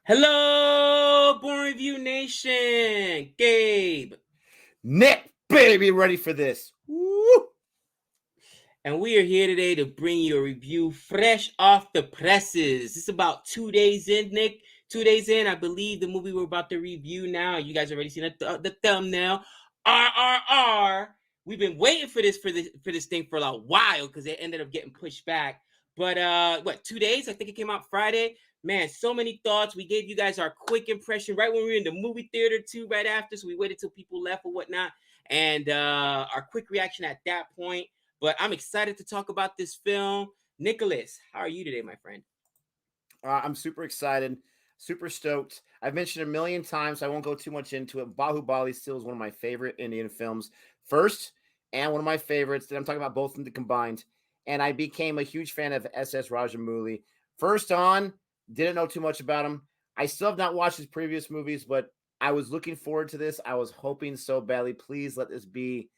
Hello, Born Review Nation. Gabe. Nick, baby, ready for this. Woo! And we are here today to bring you a review fresh off the presses. This is about 2 days in, Nick. 2 days in, I believe the movie we're about to review now. You guys already seen the thumbnail. RRR. We've been waiting for this thing for a while because it ended up getting pushed back. But 2 days? I think it came out Friday. Man, so many thoughts. We gave you guys our quick impression right when we were in the movie theater too, right after. So we waited till people left or whatnot. And our quick reaction at that point. But I'm excited to talk about this film. Nicholas, how are you today, my friend? I'm super excited, super stoked. I've mentioned a million times, so I won't go too much into it. Bahubali still is one of my favorite Indian films. First, and one of my favorites that I'm talking about both of them combined. And I became a huge fan of S.S. Rajamouli. First on, didn't know too much about him. I still have not watched his previous movies, but I was looking forward to this. I was hoping so badly. Please let this be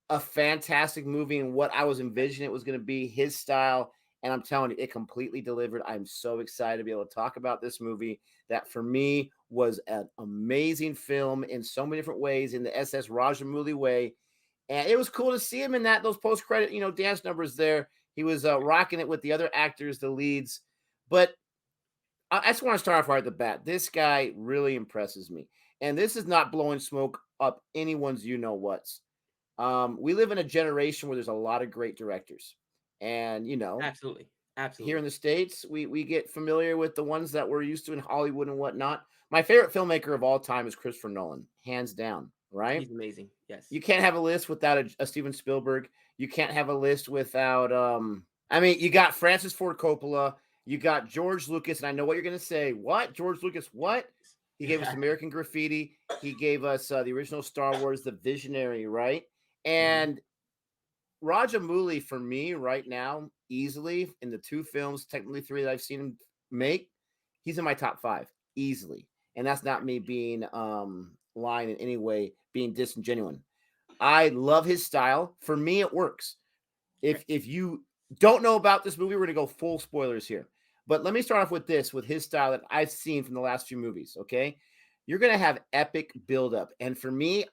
a fantastic movie and what I was envisioning it was going to be, his style. And I'm telling you, it completely delivered. I'm so excited to be able to talk about this movie that for me was an amazing film in so many different ways in the S.S. Rajamouli way. And it was cool to see him in those post-credit, dance numbers there. He was rocking it with the other actors, the leads. But I just want to start off right at the bat. This guy really impresses me. And this is not blowing smoke up anyone's you-know-whats. We live in a generation where there's a lot of great directors. And, Absolutely. here in Absolutely. the States, we get familiar with the ones that we're used to in Hollywood and whatnot. My favorite filmmaker of all time is Christopher Nolan, hands down, right? He's amazing. Yes. You can't have a list without a Steven Spielberg. You can't have a list without, you got Francis Ford Coppola, you got George Lucas, and I know what you're going to say. What? George Lucas, what? He gave us American Graffiti. He gave us the original Star Wars, The Visionary, right? And Rajamouli, for me right now, easily in the two films, technically three that I've seen him make, he's in my top 5 easily. And that's not me being lying in any way, being disingenuous. I love his style. For me, it works. If you don't know about this movie, we're going to go full spoilers here. But let me start off with this, with his style that I've seen from the last few movies, okay? You're going to have epic buildup. And for me,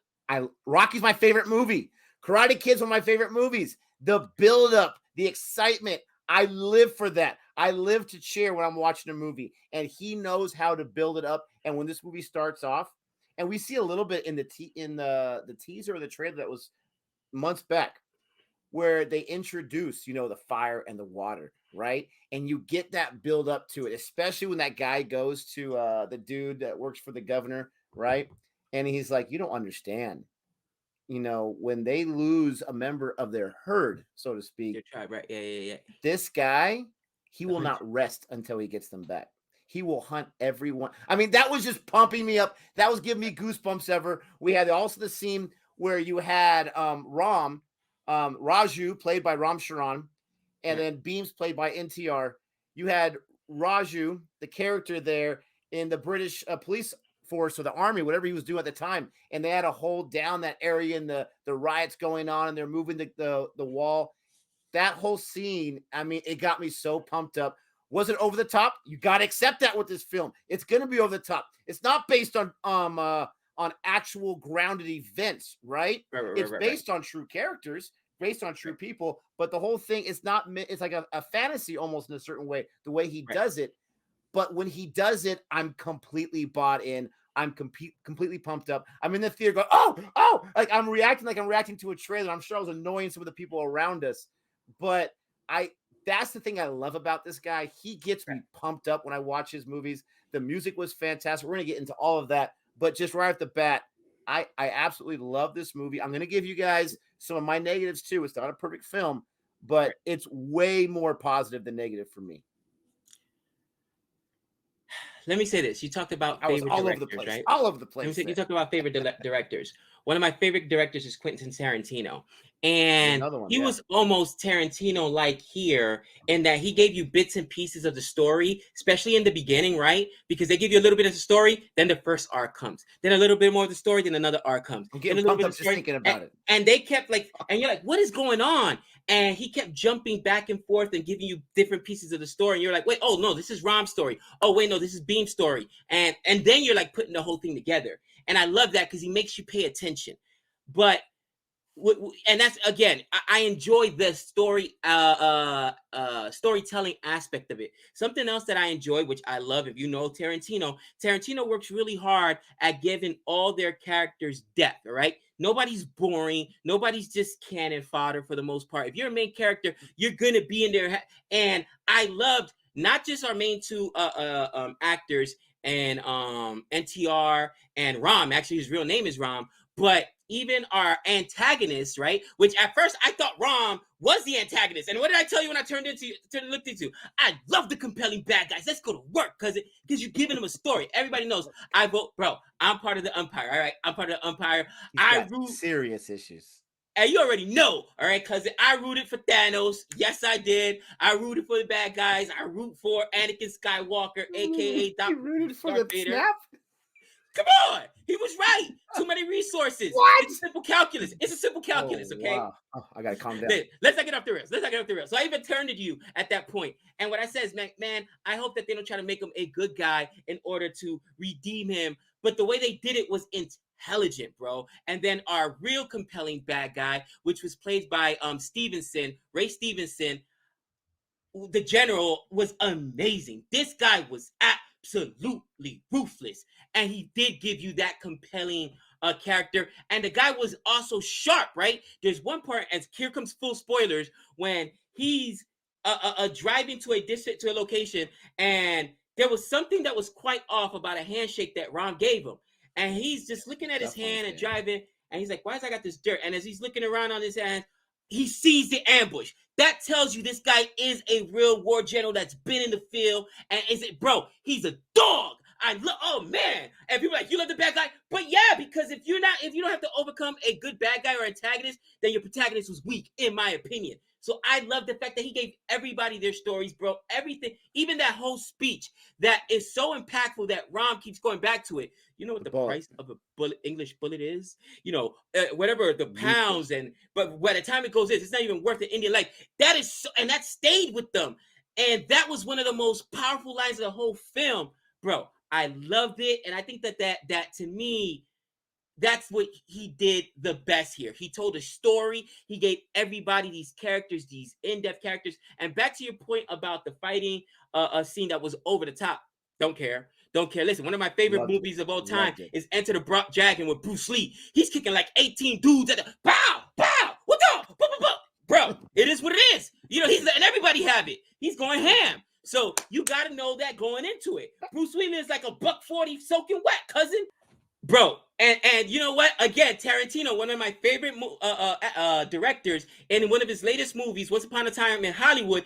Rocky's my favorite movie. Karate Kid's one of my favorite movies. The buildup, the excitement, I live for that. I live to cheer when I'm watching a movie. And he knows how to build it up. And when this movie starts off, and we see a little bit in the teaser or the trailer that was months back, where they introduce, the fire and the water, right? And you get that build up to it, especially when that guy goes to the dude that works for the governor, right? And he's like, you don't understand. When they lose a member of their herd, so to speak, Your tribe, right? Yeah. this guy, he The will hunt. not rest until he gets them back. He will hunt everyone. I mean, that was just pumping me up. That was giving me goosebumps ever. We had also the scene where you had Raju, played by Ram Charan, and Right. then Beams, played by NTR. You had Raju, the character there in the British police force or the army, whatever he was doing at the time, and they had to hold down that area and the riots going on, and they're moving the wall. That whole scene, I mean, it got me so pumped up. Was it over the top? You got to accept that with this film. It's going to be over the top. It's not based on actual grounded events, right? It's Right. based on true characters, based on true people, but the whole thing is not. It's like a fantasy almost in a certain way. The way he Right. does it, but when he does it, I'm completely bought in. I'm completely pumped up. I'm in the theater going, oh, like I'm reacting to a trailer. I'm sure I was annoying some of the people around us, but that's the thing I love about this guy. He gets me pumped up when I watch his movies. The music was fantastic. We're going to get into all of that, but just right off the bat, I absolutely love this movie. I'm going to give you guys some of my negatives too. It's not a perfect film, but it's way more positive than negative for me. Let me say this. You talked about I was favorite all over the directors, place, right? all over the Let me place say, you there. talked about favorite directors. One of my favorite directors is Quentin Tarantino. There's And another one, he yeah. was almost Tarantino-like here in that he gave you bits and pieces of the story, especially in the beginning, right? Because they give you a little bit of the story, then the first arc comes. Then a little bit more of the story, then another arc comes. I'm Then getting a little pumped bit up of the just story. thinking about it. And they kept and you're like, what is going on? And he kept jumping back and forth and giving you different pieces of the story. And you're like, wait, oh no, this is Rom's story. Oh wait, no, this is Beam's story. And then you're like putting the whole thing together. And I love that because he makes you pay attention. But and that's again, I enjoy the storytelling aspect of it. Something else that I enjoy, which I love, if you know Tarantino works really hard at giving all their characters depth. All right, nobody's boring, nobody's just cannon fodder for the most part. If you're a main character, you're gonna be in there. And I loved not just our main two actors and NTR and Rom. Actually, his real name is Rom, but even our antagonist, right? Which at first I thought Rom was the antagonist. And what did I tell you when I looked into? I love the compelling bad guys. Let's go to work because you're giving them a story. Everybody knows I vote, bro. I'm part of the umpire. All right, I'm part of the umpire. I root serious issues. And you already know, all right, because I rooted for Thanos. Yes, I did. I rooted for the bad guys. I root for Anakin Skywalker, aka You rooted for the Vader. snap? Come on, he was right. Too many resources. What? It's a simple calculus. Okay? Wow. Oh, I gotta calm down. Let's not get off the rails. So I even turned to you at that point. And what I said is, man, I hope that they don't try to make him a good guy in order to redeem him. But the way they did it was intelligent, bro. And then our real compelling bad guy, which was played by Ray Stevenson, the general, was amazing. This guy was absolutely ruthless, and he did give you that compelling character. And the guy was also sharp, right? There's one part, and here comes full spoilers, when he's driving to a location, and there was something that was quite off about a handshake that Ron gave him, and he's just looking at his hand and driving, and he's like, "Why has I got this dirt?" And as he's looking around on his hand, he sees the ambush. That tells you this guy is a real war general that's been in the field. And is it, bro? He's a dog. Oh man. And people are like, you love the bad guy? But yeah, because if you don't have to overcome a good bad guy or antagonist, then your protagonist was weak, in my opinion. So I love the fact that he gave everybody their stories, bro. Everything, even that whole speech that is so impactful that Rom keeps going back to it. You know what the price of a bullet, English bullet is? You know, whatever the pounds, but by the time it goes in, it's not even worth the Indian life. That is so, and that stayed with them. And that was one of the most powerful lines of the whole film, bro. I loved it. And I think that to me, that's what he did the best here. He told a story. He gave everybody these characters, these in-depth characters. And back to your point about the fighting scene that was over the top. Don't care. Listen, one of my favorite movies of all time is Enter the Dragon with Bruce Lee. He's kicking like 18 dudes at the pow, pow, what the, bro. It is what it is. You know, he's letting everybody have it. He's going ham. So you got to know that going into it. Bruce Lee is like $140 soaking wet, cousin. Bro, and you know what? Again, Tarantino, one of my favorite directors, in one of his latest movies, Once Upon a Time in Hollywood,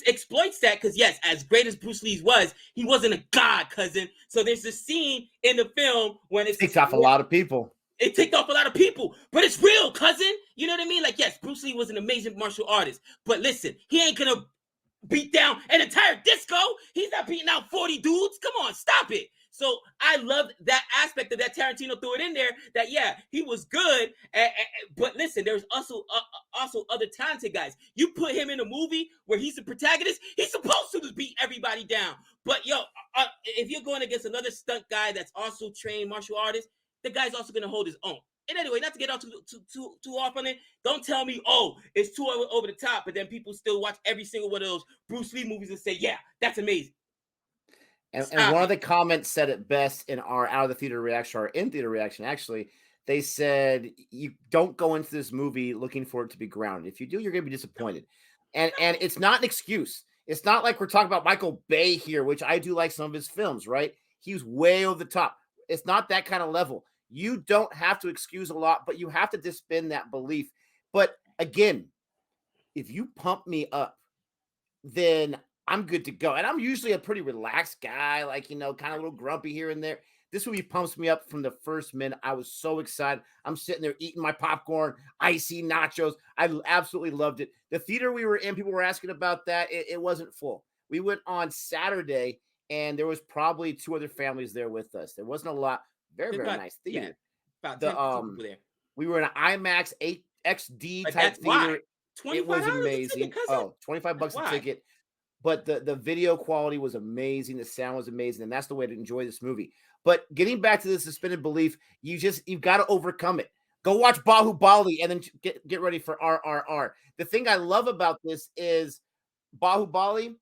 exploits that because yes, as great as Bruce Lee was, he wasn't a god, cousin. So there's this scene in the film when it ticked off a lot of people. It ticked off a lot of people, but it's real, cousin. You know what I mean? Like, yes, Bruce Lee was an amazing martial artist, but listen, he ain't gonna beat down an entire disco. He's not beating out 40 dudes. Come on, stop it. So I loved that aspect of that. Tarantino threw it in there that, yeah, he was good. But listen, there's also other talented guys. You put him in a movie where he's the protagonist, he's supposed to beat everybody down. But, if you're going against another stunt guy that's also trained martial artist, the guy's also going to hold his own. And anyway, not to get out too off on it, don't tell me, oh, it's too over the top, but then people still watch every single one of those Bruce Lee movies and say, yeah, that's amazing. And one of the comments said it best in our out of the theater reaction, our in theater reaction, actually. They said, you don't go into this movie looking for it to be grounded. If you do, you're going to be disappointed. And it's not an excuse. It's not like we're talking about Michael Bay here, which I do like some of his films, right? He's way over the top. It's not that kind of level. You don't have to excuse a lot, but you have to disband that belief. But again, if you pump me up, then I'm good to go. And I'm usually a pretty relaxed guy, like, kind of a little grumpy here and there. This movie pumps me up from the first minute. I was so excited. I'm sitting there eating my popcorn, icy nachos. I absolutely loved it. The theater we were in, people were asking about that. It wasn't full. We went on Saturday, and there was probably 2 other families there with us. There wasn't a lot. Very nice theater. Yeah, about 10 people there. We were in an IMAX 8XD but type that's theater. Why. It $25 was a ticket, amazing. cousin? Oh, $25 a Why? ticket. But the video quality was amazing, the sound was amazing, and that's the way to enjoy this movie. But getting back to the suspended belief, you've got to overcome it. Go watch Bahubali and then get ready for RRR. The thing I love about this is Bahubali,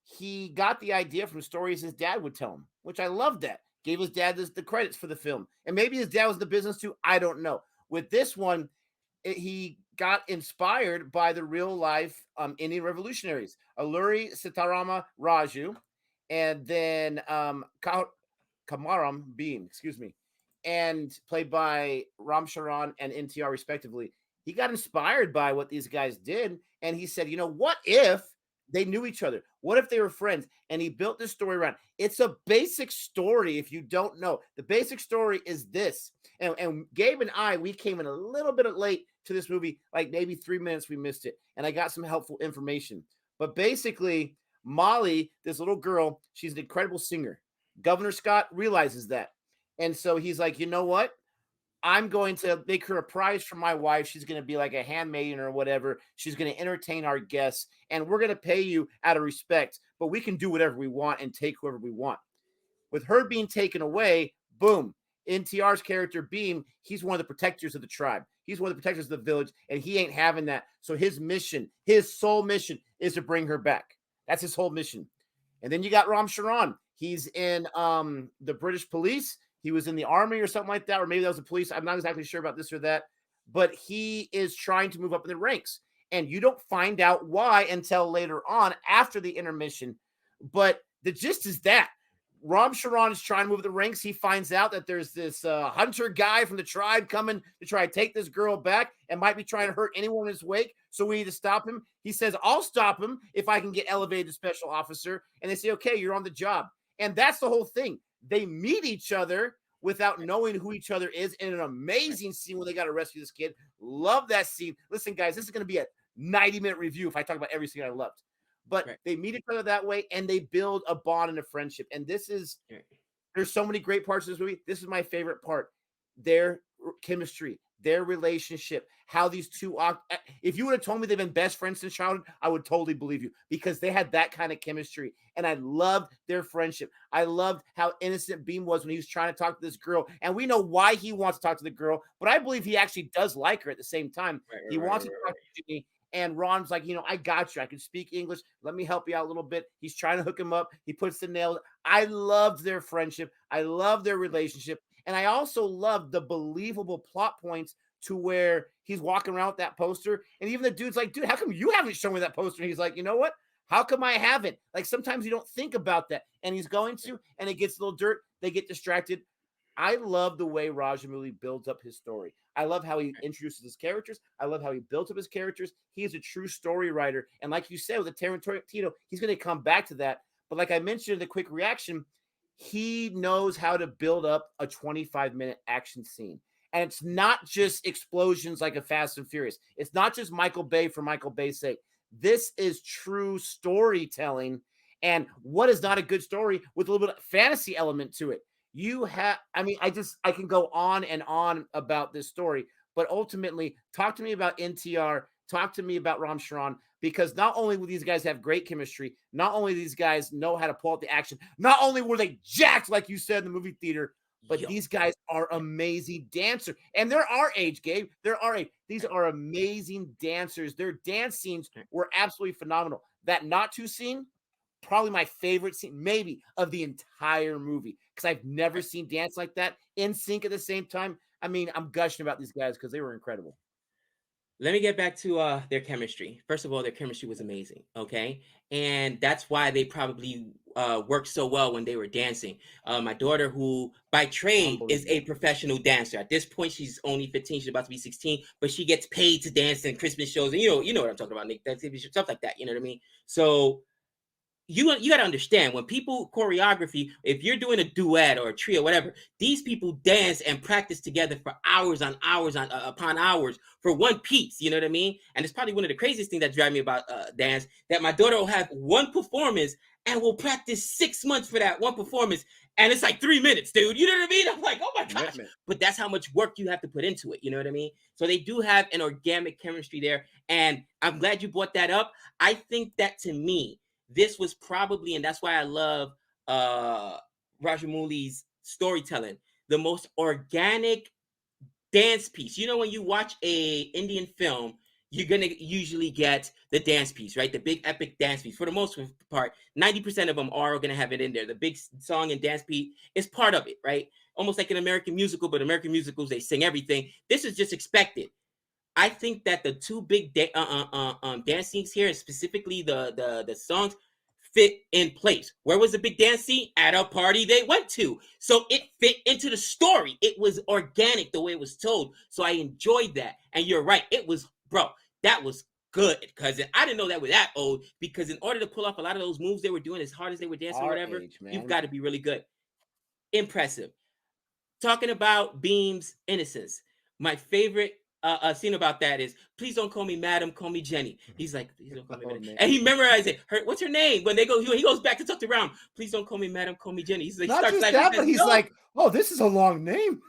he got the idea from stories his dad would tell him, which I love that. Gave his dad the credits for the film. And maybe his dad was in the business too. I don't know. With this one, he got inspired by the real life Indian revolutionaries, Alluri Sitarama Raju, and then Kamaram Beam, excuse me, and played by Ram Charan and NTR respectively. He got inspired by what these guys did, and he said, what if they knew each other? What if they were friends? And he built this story around. It's a basic story. If you don't know, the basic story is this. And Gabe and I, we came in a little bit late to this movie, like maybe 3 minutes we missed it. And I got some helpful information. But basically, Molly, this little girl, she's an incredible singer. Governor Scott realizes that. And so he's like, you know what? I'm going to make her a prize for my wife. She's going to be like a handmaiden or whatever. She's going to entertain our guests, and we're going to pay you out of respect, but we can do whatever we want and take whoever we want. With her being taken away, boom, NTR's character, Beam, he's one of the protectors of the tribe. He's one of the protectors of the village, and he ain't having that. So his mission, his sole mission, is to bring her back. That's his whole mission. And then you got Ram Charan. He's in the British police. He was in the army or something like that, or maybe that was the police. I'm not exactly sure about this or that, but he is trying to move up in the ranks. And you don't find out why until later on after the intermission. But the gist is that Ram Charan is trying to move the ranks. He finds out that there's this hunter guy from the tribe coming to try to take this girl back and might be trying to hurt anyone in his wake. So we need to stop him. He says, I'll stop him if I can get elevated to special officer. And they say, okay, you're on the job. And that's the whole thing. They meet each other without knowing who each other is in an amazing scene when they got to rescue this kid. Love that scene. Listen, guys, this is going to be a 90-minute review if I talk about every scene I loved. But they meet each other that way, and they build a bond and a friendship. And this is, there's so many great parts of this movie. This is my favorite part. Their chemistry, their relationship, how these two, if you would have told me they've been best friends since childhood, I would totally believe you because they had that kind of chemistry. And I loved their friendship. I loved how innocent Beam was when he was trying to talk to this girl. And we know why he wants to talk to the girl, but I believe he actually does like her at the same time. He wants to talk to Ginny. And Ron's like, I got you. I can speak English. Let me help you out a little bit. He's trying to hook him up. He puts the nails. I loved their friendship. I love their relationship. And I also love the believable plot points to where he's walking around with that poster. And even the dude's like, dude, how come you haven't shown me that poster? And he's like, you know what? How come I haven't? Like sometimes you don't think about that. And he's going to, and it gets a little dirt. They get distracted. I love the way Rajamouli builds up his story. I love how he introduces his characters. I love how he built up his characters. He is a true story writer. And like you said, with the Tarantino, he's going to come back to that. But like I mentioned in the quick reaction, he knows how to build up a 25-minute action scene. And it's not just explosions like a Fast and Furious. It's not just Michael Bay for Michael Bay's sake. This is true storytelling. And what is not a good story with a little bit of fantasy element to it? I can go on and on about this story, but ultimately, talk to me about NTR, talk to me about Ram Charan, because not only will these guys have great chemistry, not only these guys know how to pull out the action, not only were they jacked, like you said in the movie theater, but these guys are amazing dancers. And they're our age, Gabe. They're our age. These are amazing dancers. Their dance scenes were absolutely phenomenal. That Natu scene, probably my favorite scene, maybe, of the entire movie, because I've never seen dance like that in sync at the same time. I mean, I'm gushing about these guys because they were incredible. Let me get back to their chemistry. First of all, their chemistry was amazing, okay? And that's why they probably worked so well when they were dancing. My daughter, who by trade is a professional dancer. At this point, she's only 15. She's about to be 16, but she gets paid to dance in Christmas shows. And you know what I'm talking about, Nick. That TV show, stuff like that. You know what I mean? So you got to understand, when people choreography, if you're doing a duet or a trio, whatever, these people dance and practice together for hours on hours upon hours for one piece. You know what I mean? And it's probably one of the craziest things that drive me about dance, that my daughter will have one performance and will practice 6 months for that one performance. And it's like 3 minutes, dude. You know what I mean? I'm like, oh my gosh. Commitment. But that's how much work you have to put into it. You know what I mean? So they do have an organic chemistry there. And I'm glad you brought that up. I think that to me, this was probably, and that's why I love Rajamouli's storytelling, the most organic dance piece. You know, when you watch a Indian film, you're gonna usually get the dance piece, right? The big epic dance piece. For the most part, 90% of them are gonna have it in there. The big song and dance piece is part of it, right? Almost like an American musical, but American musicals, they sing everything. This is just expected. I think that the two big dance scenes here, and specifically the songs, fit in place. Where was the big dance scene? At a party they went to. So it fit into the story. It was organic the way it was told. So I enjoyed that. And you're right. It was, bro, that was good. Because I didn't know that was that old. Because in order to pull off a lot of those moves they were doing, as hard as they were dancing or whatever, you've got to be really good. Impressive. Talking about Beam's innocence. My favorite scene about that is, please don't call me madam, call me Jenny. He's like, please don't call me madam. And he memorized it. What's her name? When they go, he goes back to talk to Ram. Please don't call me madam, call me Jenny. He's like, not just that, but he's like, oh, this is a long name.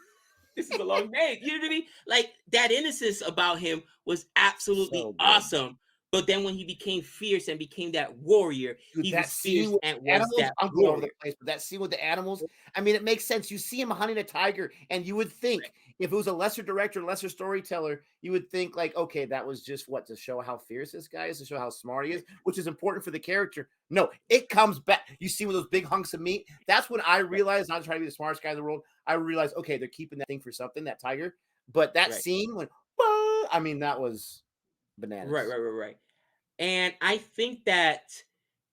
This is a long name. You know what I mean? Like, that innocence about him was absolutely awesome. But then when he became fierce and became that warrior, dude, he that was fierce and was animals, that I'm all over the place, but that scene with the animals, I mean, it makes sense. You see him hunting a tiger, and you would think if it was a lesser director, lesser storyteller, you would think like, okay, that was just what, to show how fierce this guy is, to show how smart he is, which is important for the character. No, it comes back. You see with those big hunks of meat. That's when I realized, not trying to be the smartest guy in the world, I realized, okay, they're keeping that thing for something, that tiger. But that scene when, I mean, that was bananas. Right. And I think that,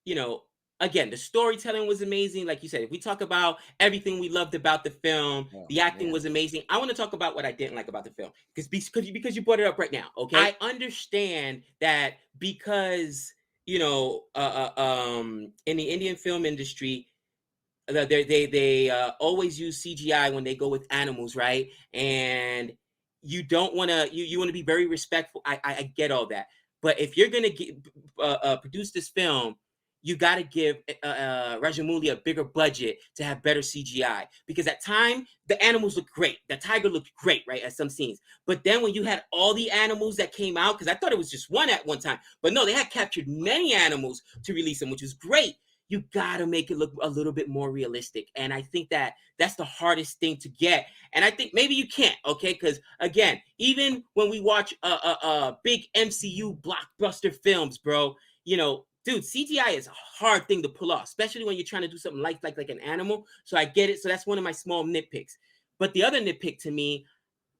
you know, again, the storytelling was amazing. Like you said, if we talk about everything we loved about the film, the acting was amazing. I want to talk about what I didn't like about the film because you brought it up right now. Okay, I understand that because, you know, in the Indian film industry, they always use CGI when they go with animals, right? And you don't want to, you want to be very respectful. I get all that, but if you're gonna produce this film, you got to give Rajamouli a bigger budget to have better CGI, because at time the animals look great. The tiger looked great, right, at some scenes. But then when you had all the animals that came out, because I thought it was just one at one time, but no, they had captured many animals to release them, which was great. You got to make it look a little bit more realistic. And I think that that's the hardest thing to get. And I think maybe you can't, okay? Because again, even when we watch big MCU blockbuster films, bro, you know, dude, CGI is a hard thing to pull off, especially when you're trying to do something like an animal. So I get it. So that's one of my small nitpicks. But the other nitpick to me,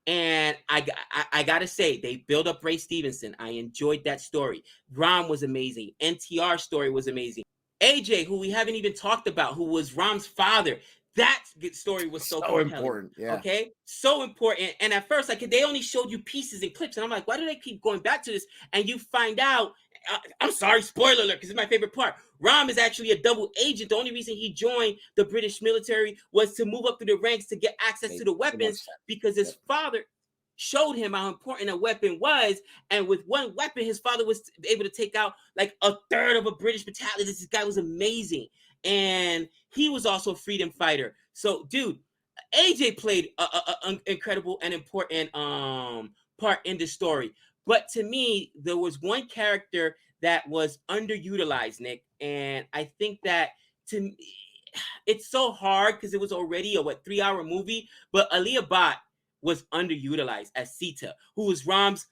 and I gotta say, they build up Ray Stevenson. I enjoyed that story. Ram was amazing. NTR's story was amazing. AJ, who we haven't even talked about, who was Ram's father, that story was so compelling. Important. Yeah. Okay, so important. And at first, like, they only showed you pieces and clips, and I'm like, why do they keep going back to this? And you find out. I'm sorry, spoiler alert, because it's my favorite part. Ram is actually a double agent. The only reason he joined the British military was to move up through the ranks to get access to the weapons, because his father showed him how important a weapon was. And with one weapon, his father was able to take out like a third of a British battalion. This guy was amazing. And he was also a freedom fighter. So, dude, AJ played an incredible and important part in the story. But to me, there was one character that was underutilized, Nick. And I think that to me, it's so hard because it was already a 3-hour movie. But Aliyah Bhatt was underutilized as Sita, who was Ram's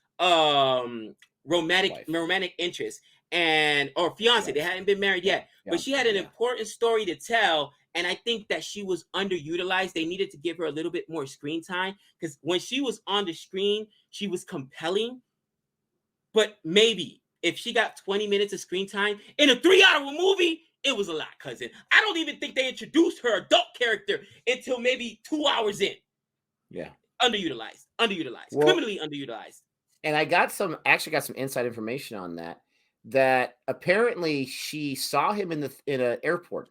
romantic interest or fiance. They hadn't been married yet, but she had an important story to tell. And I think that she was underutilized. They needed to give her a little bit more screen time, because when she was on the screen, she was compelling. But maybe if she got 20 minutes of screen time in a 3-hour movie, it was a lot, cousin. I don't even think they introduced her adult character until maybe 2 hours in. Yeah. Underutilized, criminally underutilized. And I got some inside information on that apparently she saw him in an airport.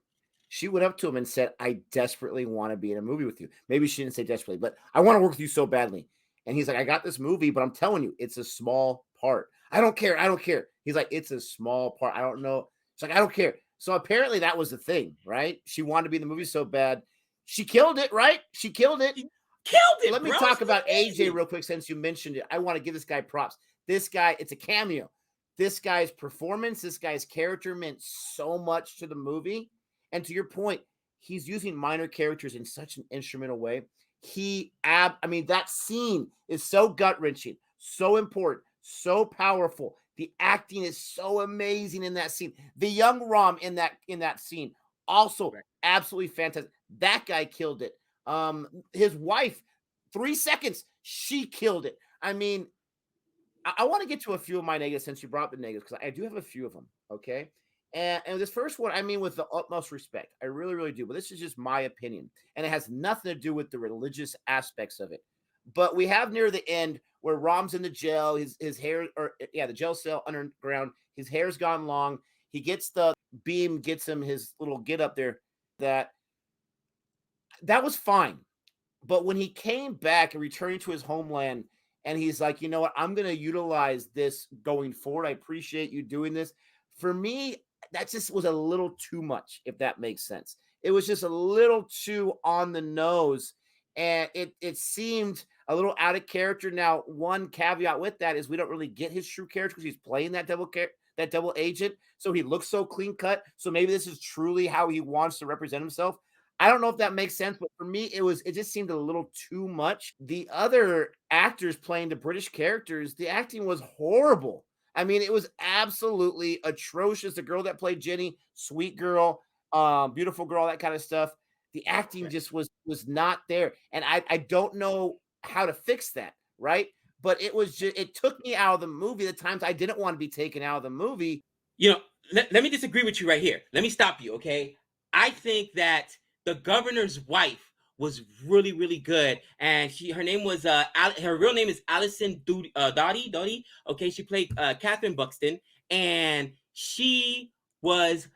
She went up to him and said, I desperately want to be in a movie with you. Maybe she didn't say desperately, but I want to work with you so badly. And he's like, I got this movie, but I'm telling you, it's a small part. I don't care. He's like, it's a small part. I don't know. It's like, I don't care. So apparently that was the thing, right? She wanted to be in the movie so bad. She killed it, right? She killed it. She killed it, Let me bro. talk She was about AJ amazing. real quick since you mentioned it. I want to give this guy props. This guy, it's a cameo. This guy's performance, this guy's character meant so much to the movie. And to your point, he's using minor characters in such an instrumental way. I mean, that scene is so gut wrenching, so important, so powerful. The acting is so amazing in that scene. The young Rom in that scene also Right. absolutely fantastic. That guy killed it. His wife, 3 seconds, she killed it. I mean, I want to get to a few of my negatives since you brought up the negatives because I do have a few of them. Okay. And this first one, I mean, with the utmost respect, I really, really do. But this is just my opinion, and it has nothing to do with the religious aspects of it. But we have near the end where Rom's in the jail, his hair, or yeah, the jail cell underground. His hair's gone long. He gets the beam, gets him his little get up there. That was fine. But when he came back and returning to his homeland, and he's like, you know what, I'm going to utilize this going forward. I appreciate you doing this. For me, that just was a little too much, if that makes sense. It was just a little too on the nose, and it seemed a little out of character. Now, one caveat with that is we don't really get his true character because he's playing that double agent, so he looks so clean cut. So maybe this is truly how he wants to represent himself. I don't know if that makes sense, but for me, it just seemed a little too much. The other actors playing the British characters, the acting was horrible. I mean, it was absolutely atrocious. The girl that played Jenny, sweet girl, beautiful girl, that kind of stuff. The acting Right. just was not there, and I don't know how to fix that, right? But it took me out of the movie the times I didn't want to be taken out of the movie. You know, let me disagree with you right here. Let me stop you, okay? I think that the governor's wife was really, really good, and her name was her real name is Alison Doughty. Okay, she played Catherine Buxton, and she was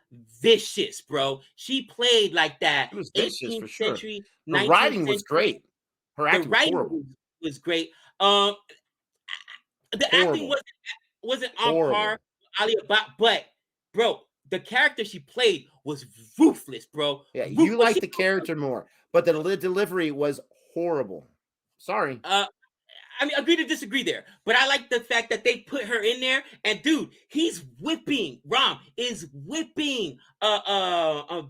vicious, bro. She played like that It was vicious 18th for sure. century, Her 19th writing was century. great. Her The acting was writing horrible. was great. Um, the acting Horrible. wasn't on par Horrible. with Ali Abad, but bro, the character she played was ruthless, bro. Yeah, you Was like she? the character more, but the delivery was horrible. Sorry. Uh, I mean, agree to disagree there, but I like the fact that they put her in there. And dude, he's whipping. Rom is whipping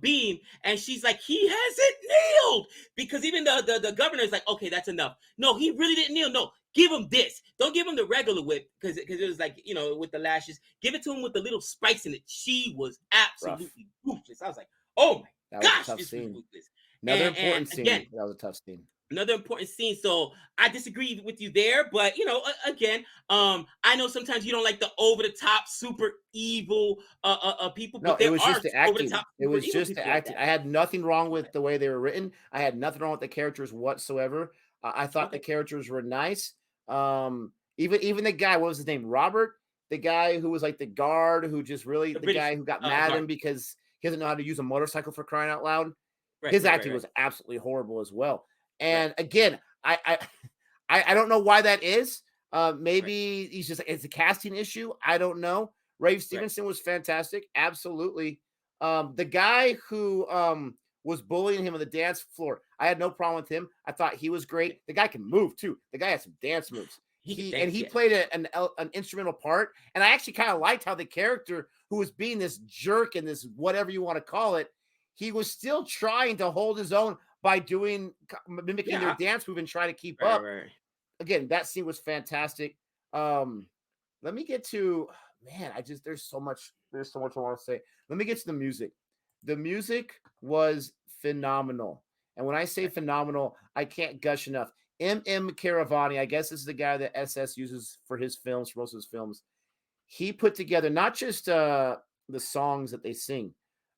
Beam, and she's like, he has it nailed because even the governor is like, okay, that's enough. No, he really didn't kneel. No, give him this. Don't give him the regular whip because it was like with the lashes. Give it to him with the little spikes in it. She was Rough. absolutely ruthless. I was like, oh my That was a gosh, tough this was scene. ruthless. Another And important again, scene. That was a tough scene. another important scene. So I disagree with you there, but again, I know sometimes you don't like the over the top, super evil people, No, but it there was are just the over the acting. top, It super was evil just the people like acting. that. I had nothing wrong Okay, with the way they were written. I had nothing wrong with the characters whatsoever. I thought the okay, characters were nice. Even the guy, what was his name? Robert, the guy who was like the guard, who just really the the British guy who got mad at guard, him because he doesn't know how to use a motorcycle for crying out loud. right, His right, right, acting right, was absolutely horrible as well. right, And again, I don't know why that is. right, Maybe it's a casting issue. I don't know. Rafe right. Stevenson was fantastic, absolutely. The guy who was bullying him on the dance floor, I had no problem with him. I thought he was great. The guy can move too. The guy has some dance moves. He could He dance, yeah. played an instrumental part, and I actually kind of liked how the character who was being this jerk and this whatever you want to call it, he was still trying to hold his own by mimicking their Yeah, dance move and trying to keep right, up. right, right. Again, that scene was fantastic. Um, let me get to man. There's so much I want to say. Let me get to the music. The music was phenomenal, and when I say Right. phenomenal, I can't gush enough. M. Caravani, I guess this is the guy that SS uses for his films, for most of his films. He put together not just the songs that they sing,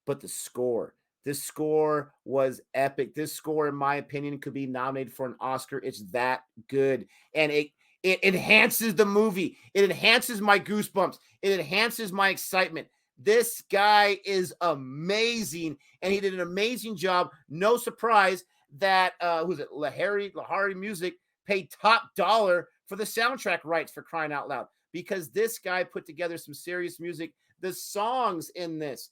but the score. This score was epic. This score, in my opinion, could be nominated for an Oscar. It's that good, and it enhances the movie. It enhances my goosebumps. It enhances my excitement. This guy is amazing, and he did an amazing job. No surprise that who's it? Lahari Music paid top dollar for the soundtrack rights, for crying out loud, because this guy put together some serious music. The songs in this,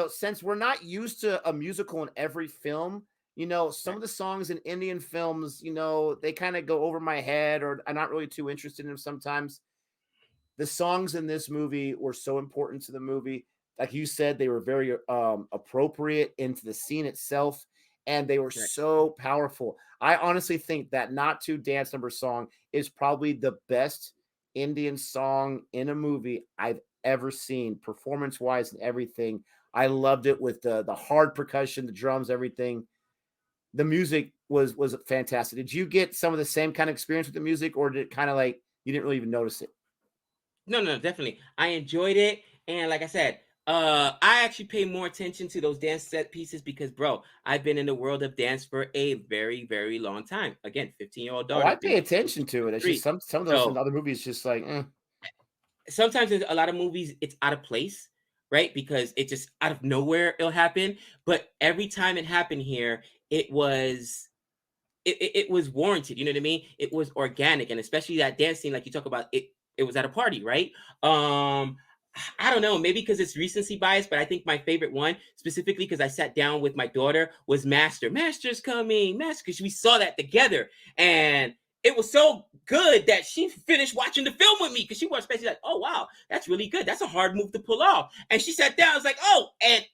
since we're not used to a musical in every film, Some of the songs in Indian films, they kind of go over my head, or I'm not really too interested in them sometimes. The songs in this movie were so important to the movie. Like you said, they were very appropriate into the scene itself, and they were Right. so powerful. I honestly think that Not To Dance Number song is probably the best Indian song in a movie I've ever seen, performance wise and everything. I loved it with the hard percussion, the drums, everything. The music was fantastic. Did you get some of the same kind of experience with the music, or did it kind of like you didn't really even notice it? No, no, definitely. I enjoyed it, and like I said, I actually pay more attention to those dance set pieces because, bro, I've been in the world of dance for a very, very long time. Again, 15-year-old Oh, daughter, I been pay doing it attention since to it. It's just 3. some of those in So other movies just like, sometimes in a lot of movies it's out of place, right? Because it just out of nowhere it'll happen. But every time it happened here, it was it was warranted. You know what I mean? It was organic, and especially that dance scene, like you talk about, it was at a party, right? Um, I don't know, maybe because it's recency bias, but I think my favorite one, specifically because I sat down with my daughter, was Master. Master's coming, Master, because we saw that together, and it was so good that she finished watching the film with me because she was basically like, "Oh wow, that's really good. That's a hard move to pull off." And she sat down, I was like, "Oh," and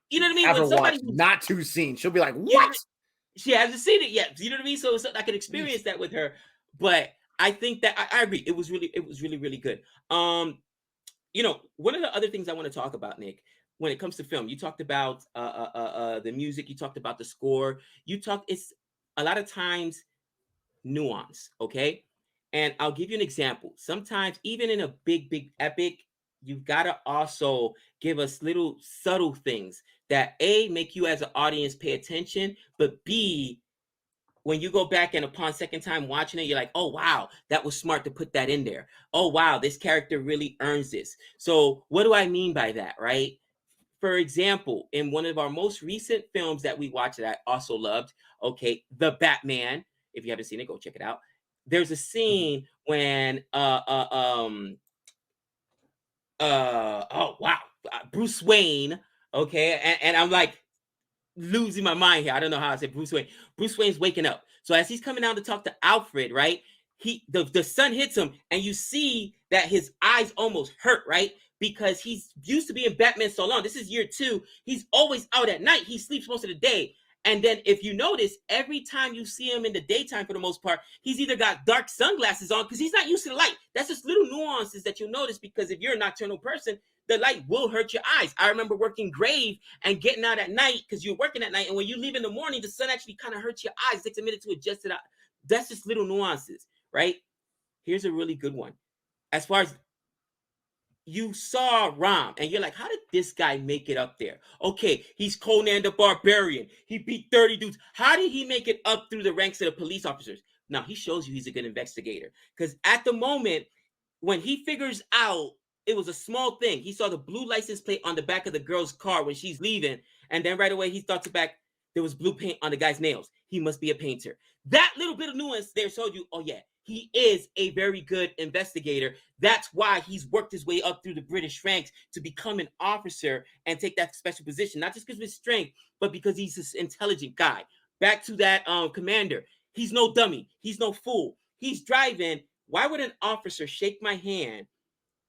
you know what I mean? have When her watch somebody who's Not Too Seen. She'll be like, you know what? she hasn't seen it yet. You know what I mean? So I could experience Jeez. that with her. But I think that I agree. It was really, really good. One of the other things I want to talk about, Nick, when it comes to film, you talked about the music, you talked about the score, it's a lot of times nuance, okay? And I'll give you an example. Sometimes, even in a big, big epic, you've got to also give us little subtle things that A, make you as an audience pay attention, but B, when you go back and upon second time watching it, you're like, oh wow, that was smart to put that in there. Oh wow, this character really earns this. So what do I mean by that, right? For example, in one of our most recent films that we watched that I also loved, okay, The Batman. If you haven't seen it, go check it out. There's a Mhm. scene when oh wow, Bruce Wayne, okay, and I'm like losing my mind here. I don't know how I said Bruce Wayne. Bruce Wayne's waking up. So as he's coming out to talk to Alfred, right? The sun hits him, and you see that his eyes almost hurt, right? Because he's used to being Batman so long. This is year 2. He's always out at night. He sleeps most of the day. And then if you notice, every time you see him in the daytime, for the most part, he's either got dark sunglasses on because he's not used to the light. That's just little nuances that you'll notice because if you're a nocturnal person, the light will hurt your eyes. I remember working grave and getting out at night because you're working at night, and when you leave in the morning, the sun actually kind of hurts your eyes. It takes a minute to adjust it out. That's just little nuances, right? Here's a really good one. As far as you saw Ram, and you're like, how did this guy make it up there? Okay, he's Conan the Barbarian. He beat 30 dudes. How did he make it up through the ranks of the police officers? Now, he shows you he's a good investigator. Because at the moment, when he figures out it was a small thing, he saw the blue license plate on the back of the girl's car when she's leaving, and then right away he thought to back, there was blue paint on the guy's nails. He must be a painter. That little bit of nuance there showed you, oh yeah, he is a very good investigator. That's why he's worked his way up through the British ranks to become an officer and take that special position, not just because of his strength, but because he's an intelligent guy. Back to that commander. He's no dummy. He's no fool. He's driving. Why would an officer shake my hand?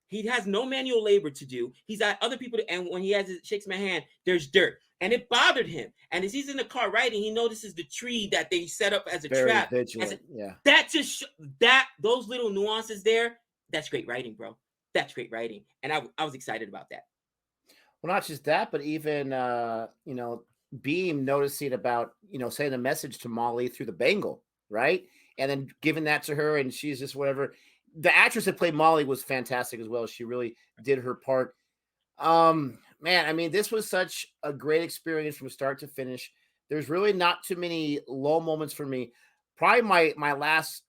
He has no manual labor to do. He's got other people to, and when he shakes my hand, there's dirt. And it bothered him. And as he's in the car riding, he notices the tree that they set up as a Very trap. As a, vigilant. Yeah. that just that those little nuances there, that's great writing, bro. That's great writing. And I was excited about that. Well, not just that, but even Beam noticing about saying a message to Molly through the bangle, right? And then giving that to her, and she's just whatever. The actress that played Molly was fantastic as well. She really did her part. Man, I mean, this was such a great experience from start to finish. There's really not too many low moments for me. Probably my last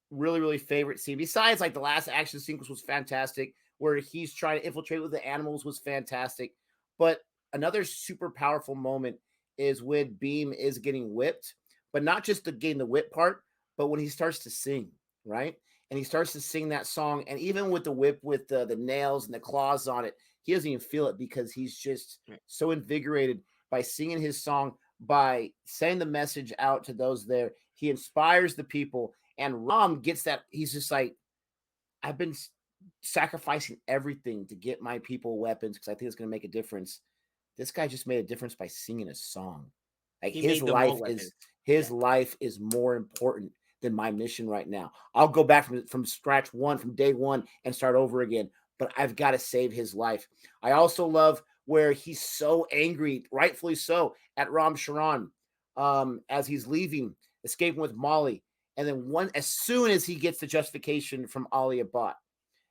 really favorite scene, besides like the last action sequence was fantastic, where he's trying to infiltrate with the animals was fantastic. But another super powerful moment is when Beam is getting whipped, but not just the getting the whip part, but when he starts to sing, right? And he starts to sing that song, and even with the whip with the nails and the claws on it, he doesn't even feel it because he's just Right. so invigorated by singing his song. by sending the message out to those there. He inspires the people, and Ram gets that. He's just like, I've been sacrificing everything to get my people weapons because I think it's going to make a difference. This guy just made a difference by singing a song. Like He his made them all life weapons. is more important than my mission right now. I'll go back from scratch from day one and start over again. But I've got to save his life. I also love where he's so angry, rightfully so, at Ram Charan as he's leaving, escaping with Molly. And then as soon as he gets the justification from Ali Abbott,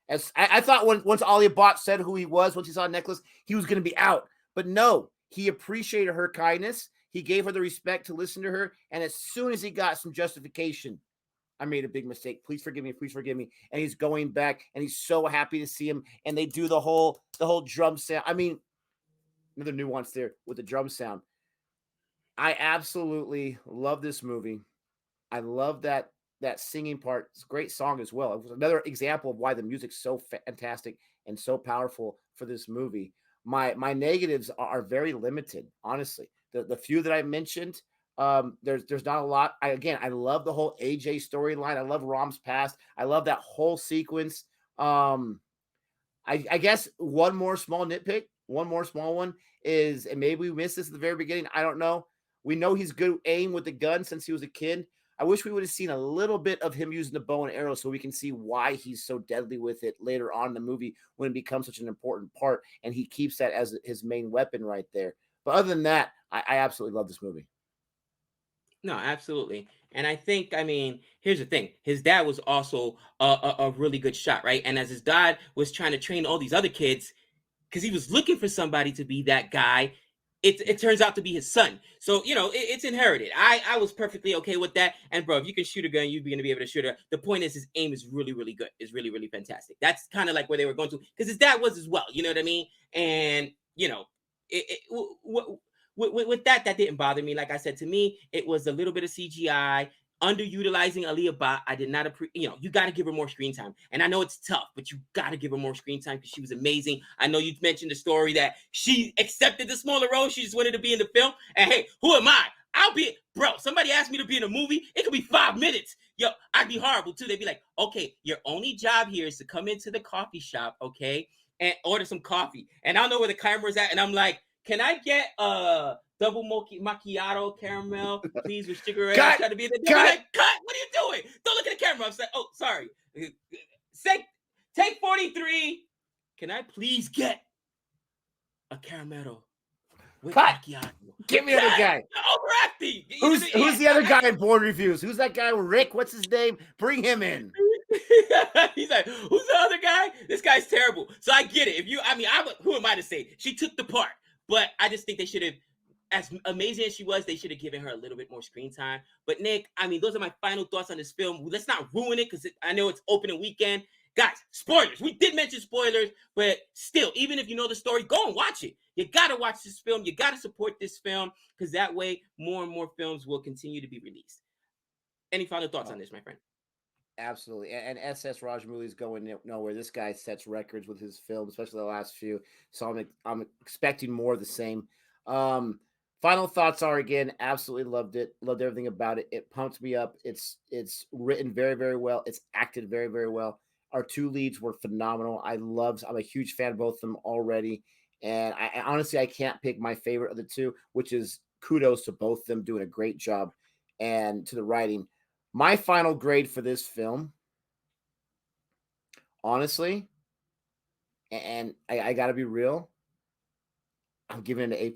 as I thought once Ali Abbott said who he was, once he saw a necklace, he was going to be out. But no, he appreciated her kindness. He gave her the respect to listen to her. And as soon as he got some justification, I made a big mistake. Please forgive me. Please forgive me. And he's going back, and he's so happy to see him. And they do the whole drum sound. I mean, another nuance there with the drum sound. I absolutely love this movie. I love that singing part. It's a great song as well. It was another example of why the music's so fantastic and so powerful for this movie. My negatives are very limited, honestly. The few that I mentioned, there's not a lot. I love the whole AJ storyline. I love Ram's past. I love that whole sequence. I guess one more small nitpick, one more small one is, and maybe we missed this at the very beginning. I don't know. We know he's good aim with the gun since he was a kid. I wish we would have seen a little bit of him using the bow and arrow so we can see why he's so deadly with it later on in the movie when it becomes such an important part, and he keeps that as his main weapon right there. But other than that, I absolutely love this movie. No, absolutely. And I think, I mean, here's the thing. His dad was also a really good shot, right? And as his dad was trying to train all these other kids, because he was looking for somebody to be that guy, it turns out to be his son. So, it's inherited. I was perfectly okay with that. And bro, if you can shoot a gun, you're going to be able to shoot her. The point is his aim is really, really good. It's really, really fantastic. That's kind of like where they were going to, because his dad was as well. You know what I mean? And, with that didn't bother me. Like I said, to me, it was a little bit of CGI, underutilizing Aaliyah Bhatt. I did not appreciate. You got to give her more screen time, and I know it's tough, but you got to give her more screen time because she was amazing. I know you mentioned the story that she accepted the smaller role. She just wanted to be in the film. And hey, who am I? I'll be, bro. Somebody asked me to be in a movie. It could be 5 minutes. Yo, I'd be horrible too. They'd be like, okay, your only job here is to come into the coffee shop, okay, and order some coffee. And I don't know where the camera's at, and I'm like, can I get a double macchiato caramel, please, with sugar? I try to be the like, cut. What are you doing? Don't look at the camera. I'm like, oh, sorry. Take 43. Can I please get a caramel with macchiato? Give me the other guy. Overacting. Who's the other guy in board reviews? Who's that guy? Rick? What's his name? Bring him in. He's like, who's the other guy? This guy's terrible. So I get it. Who am I to say? She took the part. But I just think they should have, as amazing as she was, they should have given her a little bit more screen time. But Nick, I mean, those are my final thoughts on this film. Let's not ruin it because I know it's opening weekend. Guys, spoilers. We did mention spoilers, but still, even if you know the story, go and watch it. You got to watch this film. You got to support this film because that way more and more films will continue to be released. Any final thoughts on this, my friend? Absolutely. And SS Rajamouli is going nowhere. This guy sets records with his films, especially the last few. So I'm expecting more of the same. Final thoughts are, again, absolutely loved it. Loved everything about it. It pumped me up. It's written very, very well. It's acted very, very well. Our two leads were phenomenal. I'm a huge fan of both of them already. And I honestly, I can't pick my favorite of the two, which is kudos to both of them doing a great job, and to the writing. My final grade for this film, honestly, and I got to be real, I'm giving it an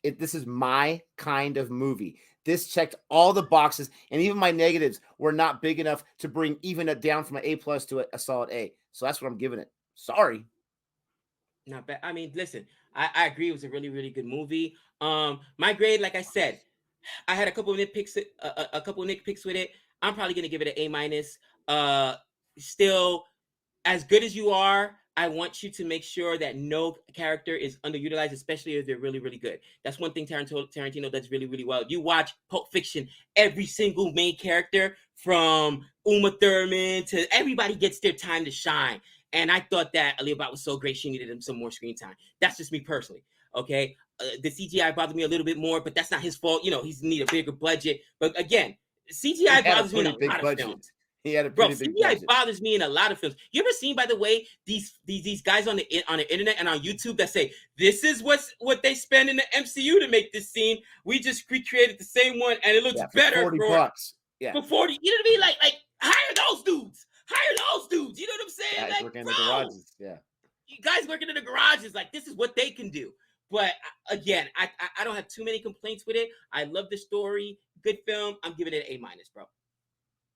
A+. This is my kind of movie. This checked all the boxes, and even my negatives were not big enough to bring even it down from an A+ to a solid A. So that's what I'm giving it. Sorry. Not bad. I mean, listen, I agree. It was a really, really good movie. My grade, like I said, I had a couple of nitpicks, with it. I'm probably gonna give it an A-. Still, as good as you are, I want you to make sure that no character is underutilized, especially if they're really, really good. That's one thing Tarantino does really, really well. You watch Pulp Fiction, every single main character, from Uma Thurman to everybody, gets their time to shine. And I thought that Aaliyah Bhatt was so great, she needed him some more screen time. That's just me personally. Okay. the CGI bothers me a little bit more, but that's not his fault. You know, he's need a bigger budget. But again, He CGI had a bothers me in pretty a big lot of budget. films. He had a Bro, pretty big CGI budget. bothers me in a lot of films. You ever seen, by the way, these guys on the internet and on YouTube that say this is what they spend in the MCU to make this scene? We just recreated the same one and it looks For better $40. for 40. You know what I mean? Like hire those dudes. Hire those dudes. You know what I'm saying? Guys like, working bro, in the garages. Yeah. you guys working in the garages, like this is what they can do. But again, I don't have too many complaints with it. I love the story. Good film. I'm giving it an A-, bro.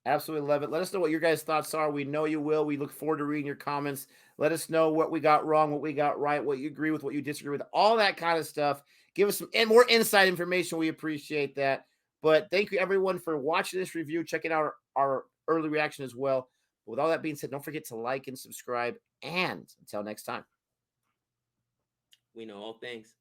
Absolutely love it. Let us know what your guys' thoughts are. We know you will. We look forward to reading your comments. Let us know what we got wrong, what we got right, what you agree with, what you disagree with, all that kind of stuff. Give us some more inside information. We appreciate that. But thank you, everyone, for watching this review, checking out our early reaction as well. With all that being said, don't forget to like and subscribe. And until next time. We know all things.